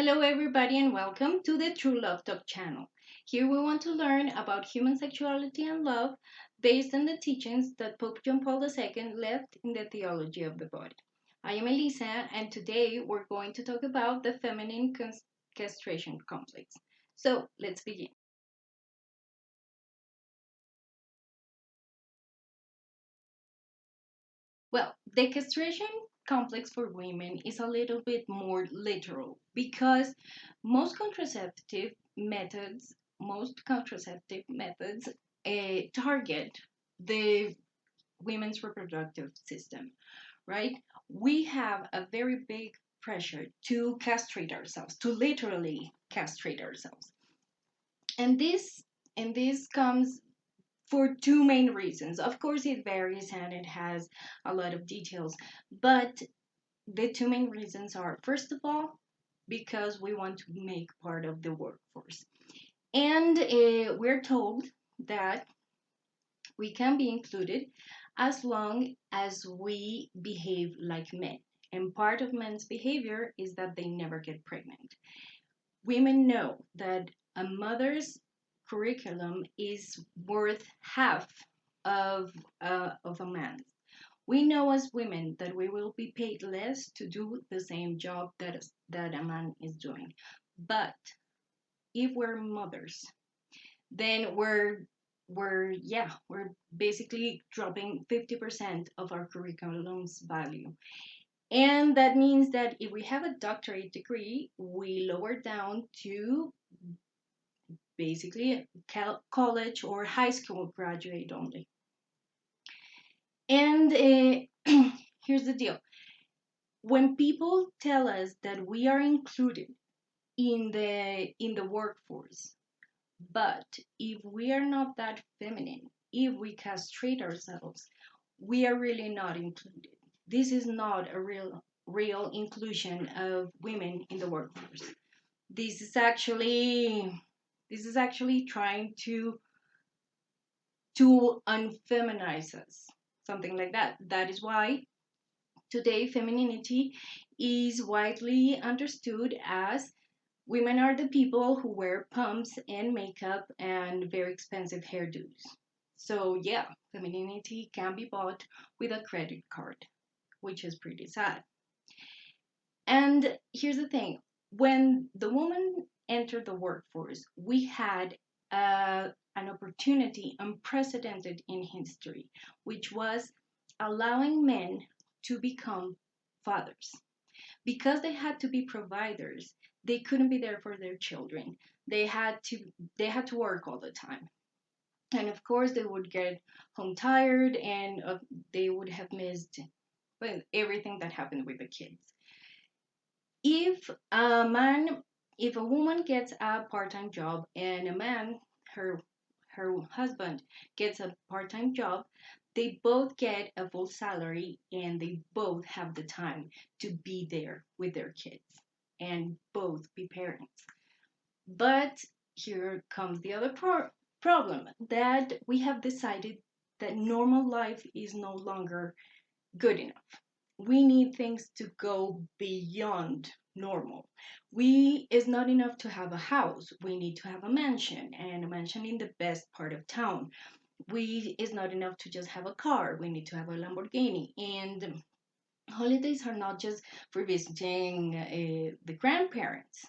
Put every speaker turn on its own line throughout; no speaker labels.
Hello, everybody, and welcome to the True Love Talk channel. Here we want to learn about human sexuality and love based on the teachings that Pope John Paul II left in the Theology of the Body. I am Elisa, and today we're going to talk about the feminine castration complex. So let's begin. Well, the castration complex for women is a little bit more literal because most contraceptive methods target the women's reproductive system, right? We have a very big pressure to castrate ourselves, to literally castrate ourselves. And this comes for two main reasons. Of course, it varies and it has a lot of details, but the two main reasons are, first of all, because we want to make part of the workforce. And we're told that we can be included as long as we behave like men. And part of men's behavior is that they never get pregnant. Women know that a mother's curriculum is worth half of a man's. We know as women that we will be paid less to do the same job that a man is doing. But if we're mothers, then we're basically dropping 50% of our curriculum's value. And that means that if we have a doctorate degree, we lower down to basically college or high school graduate only. And here's the deal. When people tell us that we are included in the workforce, but if we are not that feminine, if we castrate ourselves, we are really not included. This is not a real inclusion of women in the workforce. This is actually trying to unfeminize us, something like that. That is why today femininity is widely understood as women are the people who wear pumps and makeup and very expensive hairdos. So, yeah, femininity can be bought with a credit card, which is pretty sad. And here's the thing, when the woman entered the workforce, we had an opportunity unprecedented in history, which was allowing men to become fathers. Because they had to be providers, they couldn't be there for their children. They had to work all the time. And of course they would get home tired, and they would have missed, well, everything that happened with the kids. If a man, if a woman gets a part-time job and a man, her her husband, gets a part-time job, they both get a full salary and they both have the time to be there with their kids and both be parents. But here comes the other problem, that we have decided that normal life is no longer good enough. We need things to go beyond normal. It's not enough to have a house. We need to have a mansion, and a mansion in the best part of town. It's not enough to just have a car. We need to have a Lamborghini. And holidays are not just for visiting the grandparents.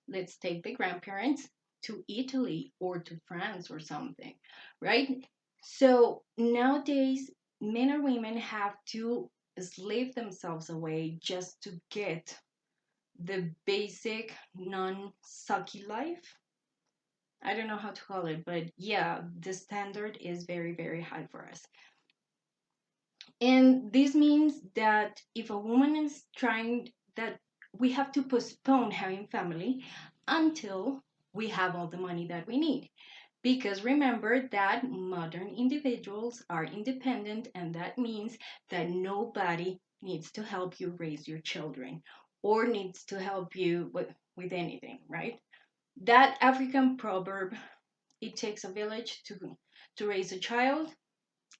Let's take the grandparents to Italy or to France or something, right? So nowadays, men or women have to slave themselves away just to get the basic non-sucky life. I don't know how to call it, but yeah, the standard is very, very high for us. And this means that if a woman is trying, that we have to postpone having family until we have all the money that we need. Because remember that modern individuals are independent, and that means that nobody needs to help you raise your children or needs to help you with anything, right? That African proverb, it takes a village to raise a child.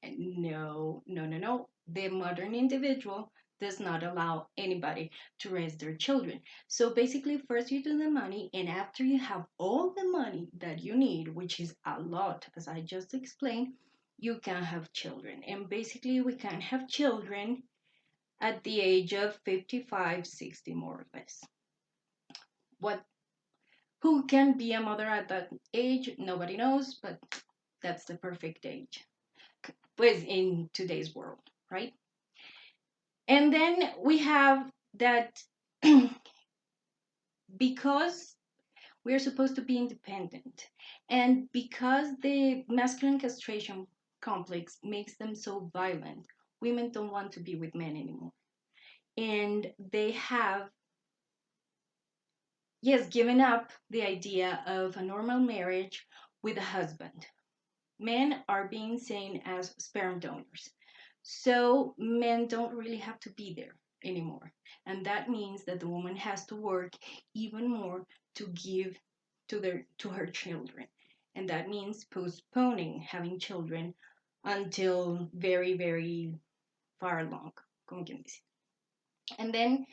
No, no, no, no. The modern individual does not allow anybody to raise their children. So basically, first you do the money, and after you have all the money that you need, which is a lot, as I just explained, you can have children. And basically, we can have children at the age of 55, 60, more or less. What Who can be a mother at that age? Nobody knows, but that's the perfect age. Pues in today's world, right? And then we have that because we're supposed to be independent, and because the masculine castration complex makes them so violent, women don't want to be with men anymore. And they have, yes, given up the idea of a normal marriage with a husband. Men are being seen as sperm donors. So men don't really have to be there anymore. And that means that the woman has to work even more to give to her children. And that means postponing having children until very, very far along, como quien dice. And then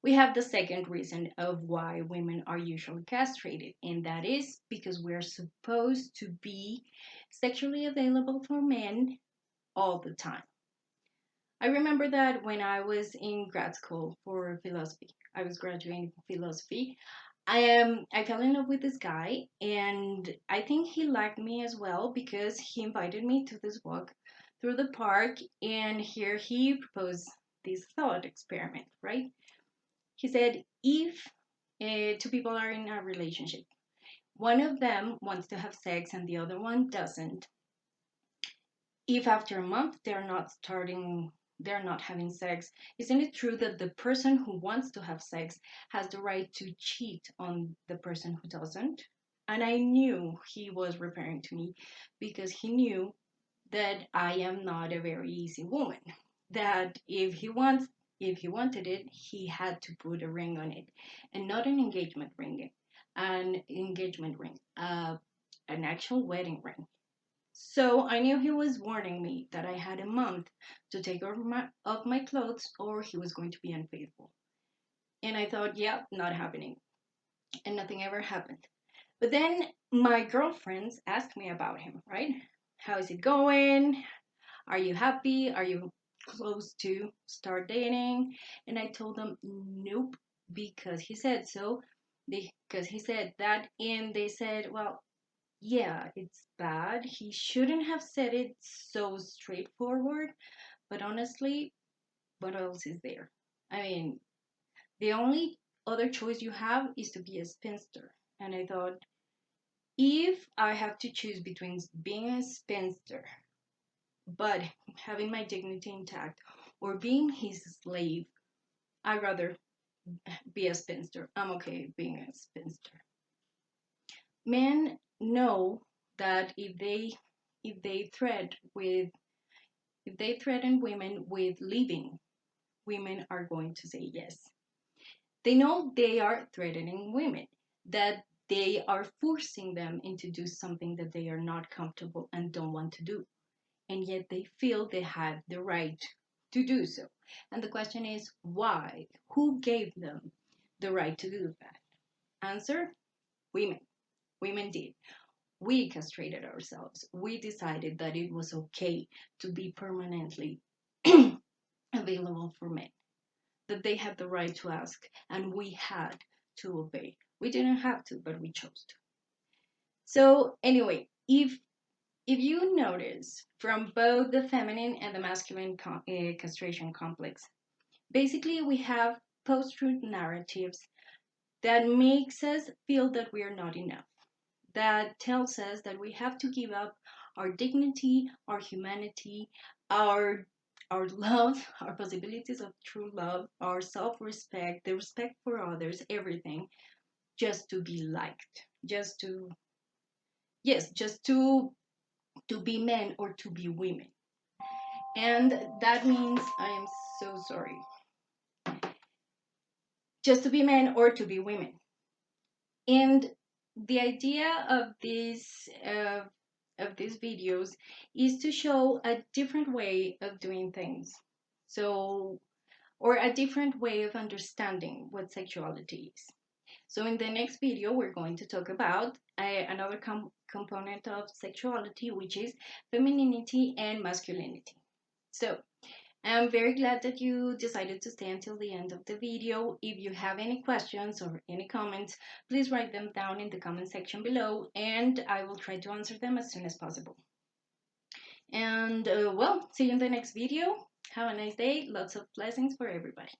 we have the second reason of why women are usually castrated, and that is because we're supposed to be sexually available for men all the time. I remember that when I was in grad school for philosophy, I was graduating philosophy. I fell in love with this guy, and I think he liked me as well because he invited me to this walk through the park, and here he proposed this thought experiment, right? He said, if two people are in a relationship, one of them wants to have sex and the other one doesn't, if after a month they're not having sex, isn't it true that the person who wants to have sex has the right to cheat on the person who doesn't? And I knew he was referring to me because he knew that I am not a very easy woman. That if he wanted it, he had to put a ring on it, and not an engagement ring, an actual wedding ring. So I knew he was warning me that I had a month to take off my clothes or he was going to be unfaithful. And I thought, yeah, not happening. And nothing ever happened. But then my girlfriends asked me about him, right? How is it going? Are you happy? Are you close to start dating? And I told them, nope, because he said so. Because he said that. And they said, well, yeah, it's bad. He shouldn't have said it so straightforward, but honestly, what else is there? I mean, the only other choice you have is to be a spinster. And I thought, if I have to choose between being a spinster, but having my dignity intact, or being his slave, I'd rather be a spinster. I'm okay being a spinster. Men know that if they threat with if they threaten women with leaving, women are going to say yes. They know they are threatening women, that they are forcing them into do something that they are not comfortable and don't want to do. And yet they feel they have the right to do so. And the question is, why? Who gave them the right to do that? Answer, women. Women did. We castrated ourselves. We decided that it was okay to be permanently available for men, that they had the right to ask, and we had to obey. We didn't have to, but we chose to. So anyway, if you notice from both the feminine and the masculine castration complex, basically we have post-truth narratives that makes us feel that we are not enough, that tells us that we have to give up our dignity, our humanity, our our love, our possibilities of true love, our self-respect, the respect for others, everything, just to be liked, just to, yes, just to be men or to be women. And that means, I am so sorry, just to be men or to be women. And the idea of these videos is to show a different way of doing things. So or a different way of understanding what sexuality is. So in the next video, we're going to talk about another component of sexuality, which is femininity and masculinity. So I'm very glad that you decided to stay until the end of the video. If you have any questions or any comments, please write them down in the comment section below, and I will try to answer them as soon as possible. And well, see you in the next video. Have a nice day. Lots of blessings for everybody.